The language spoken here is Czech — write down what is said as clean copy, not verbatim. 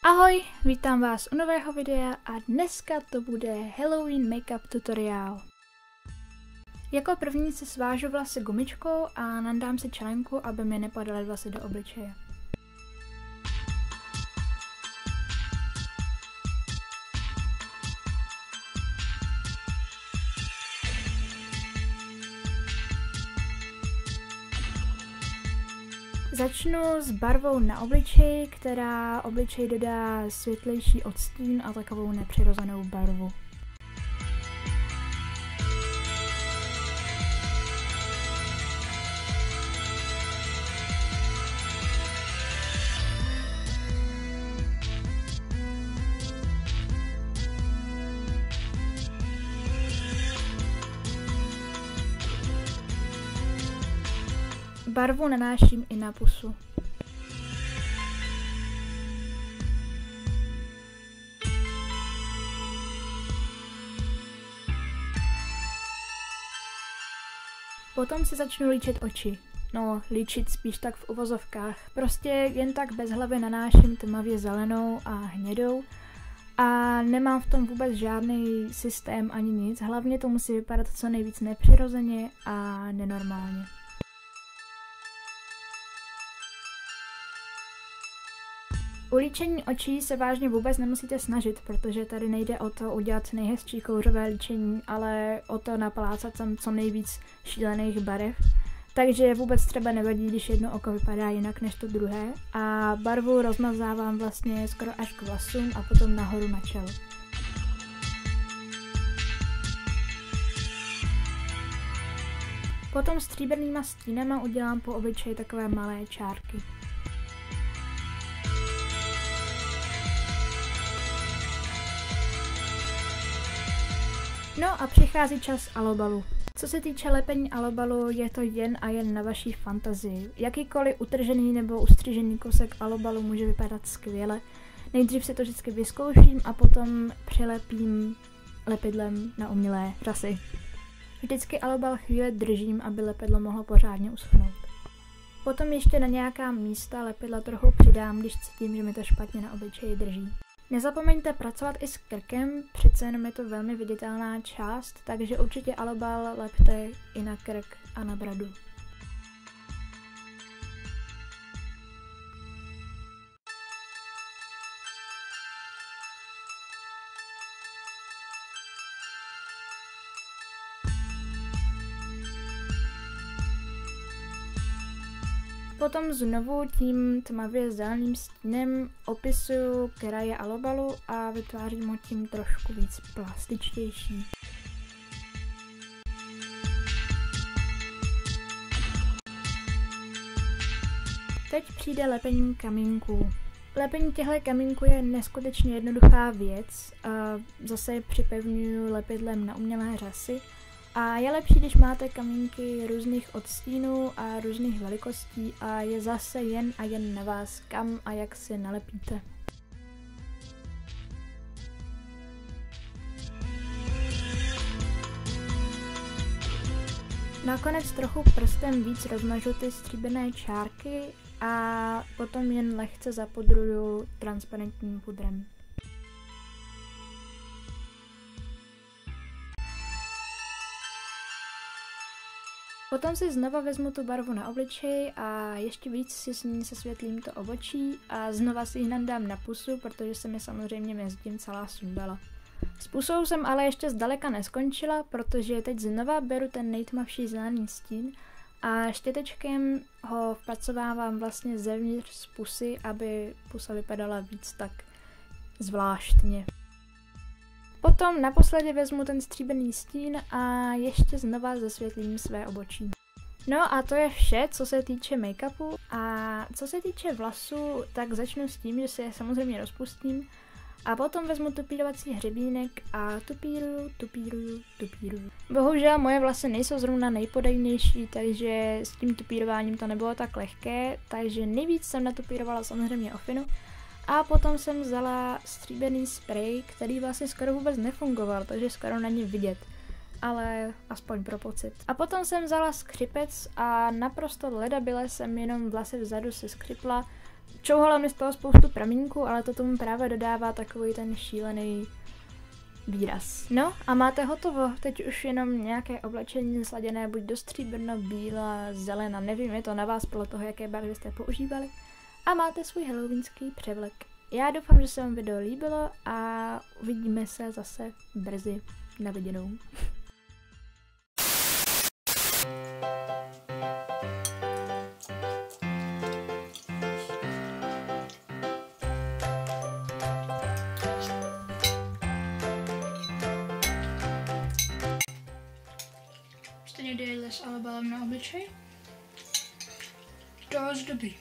Ahoj, vítám vás u nového videa a dneska to bude Halloween make-up tutoriál. Jako první si svážu vlasy gumičkou a nandám si čelenku, aby mi nepadaly vlasy do obličeje. Začnu s barvou na obličeji, která obličej dodá světlejší odstín a takovou nepřirozenou barvu. Barvu nanáším i na pusu. Potom si začnu líčit oči. No, líčit spíš tak v uvozovkách. Prostě jen tak bez hlavy nanáším tmavě zelenou a hnědou. A nemám v tom vůbec žádný systém ani nic. Hlavně to musí vypadat co nejvíc nepřirozeně a nenormálně. U líčení očí se vážně vůbec nemusíte snažit, protože tady nejde o to udělat nejhezčí kouřové líčení, ale o to naplácat tam co nejvíc šílených barev. Takže vůbec třeba nevadí, když jedno oko vypadá jinak než to druhé a barvu rozmazávám vlastně skoro až k vlasům a potom nahoru na čelo. Potom stříbrnýma stínama udělám po obličeji takové malé čárky. No a přichází čas alobalu. Co se týče lepení alobalu, je to jen a jen na vaší fantazii. Jakýkoliv utržený nebo ustřižený kousek alobalu může vypadat skvěle. Nejdřív si to vždycky vyzkouším a potom přilepím lepidlem na umělé řasy. Vždycky alobal chvíli držím, aby lepidlo mohlo pořádně uschnout. Potom ještě na nějaká místa lepidla trochu přidám, když cítím, že mi to špatně na obličeji drží. Nezapomeňte pracovat i s krkem, přece jenom je to velmi viditelná část, takže určitě alobal lepte i na krk a na bradu. Potom znovu tím tmavě zeleným stínem opisuju kraje alobalu a vytvářím ho tím trošku víc plastičtější. Teď přijde lepení kamínků. Lepení těchto kamínků je neskutečně jednoduchá věc. Zase připevňuji lepidlem na umělé řasy. A je lepší, když máte kamínky různých odstínů a různých velikostí a je zase jen a jen na vás, kam a jak si nalepíte. Nakonec trochu prstem víc rozmažu ty stříbrné čárky a potom jen lehce zapudruju transparentním pudrem. Potom si znova vezmu tu barvu na obličeji a ještě víc si s ní sesvětlím to obočí a znova si ji nandám na pusu, protože se mi samozřejmě mezi tím celá sundala. S pusou jsem ale ještě zdaleka neskončila, protože teď znova beru ten nejtmavší zelený stín a štětečkem ho vpracovávám vlastně zevnitř z pusy, aby pusa vypadala víc tak zvláštně. Potom naposledy vezmu ten stříbrný stín a ještě znova zasvětlím své obočí. No a to je vše, co se týče make-upu. A co se týče vlasů, tak začnu s tím, že si je samozřejmě rozpustím. A potom vezmu tupírovací hřebínek a tupíruju. Bohužel moje vlasy nejsou zrovna nejpodajnější, takže s tím tupírováním to nebylo tak lehké. Takže nejvíc jsem natupírovala samozřejmě ofinu. A potom jsem vzala stříbrný sprej, který vlastně skoro vůbec nefungoval, takže skoro není vidět. Ale aspoň pro pocit. A potom jsem vzala skřipec a naprosto ledabyle jsem jenom vlasy vzadu se skřipla čouhala mi z toho spoustu pramínků, ale to tomu právě dodává takový ten šílený výraz. No a máte hotovo, teď už jenom nějaké oblečení sladěné buď do stříbrno, bíla, zelena, nevím, je to na vás podle toho, jaké barvy jste používali. A máte svůj halloweenský převlek. Já doufám, že se vám video líbilo a uvidíme se zase brzy. Na viděnou. Stejně dejeli s alebelem na obličej. Dost dobrý.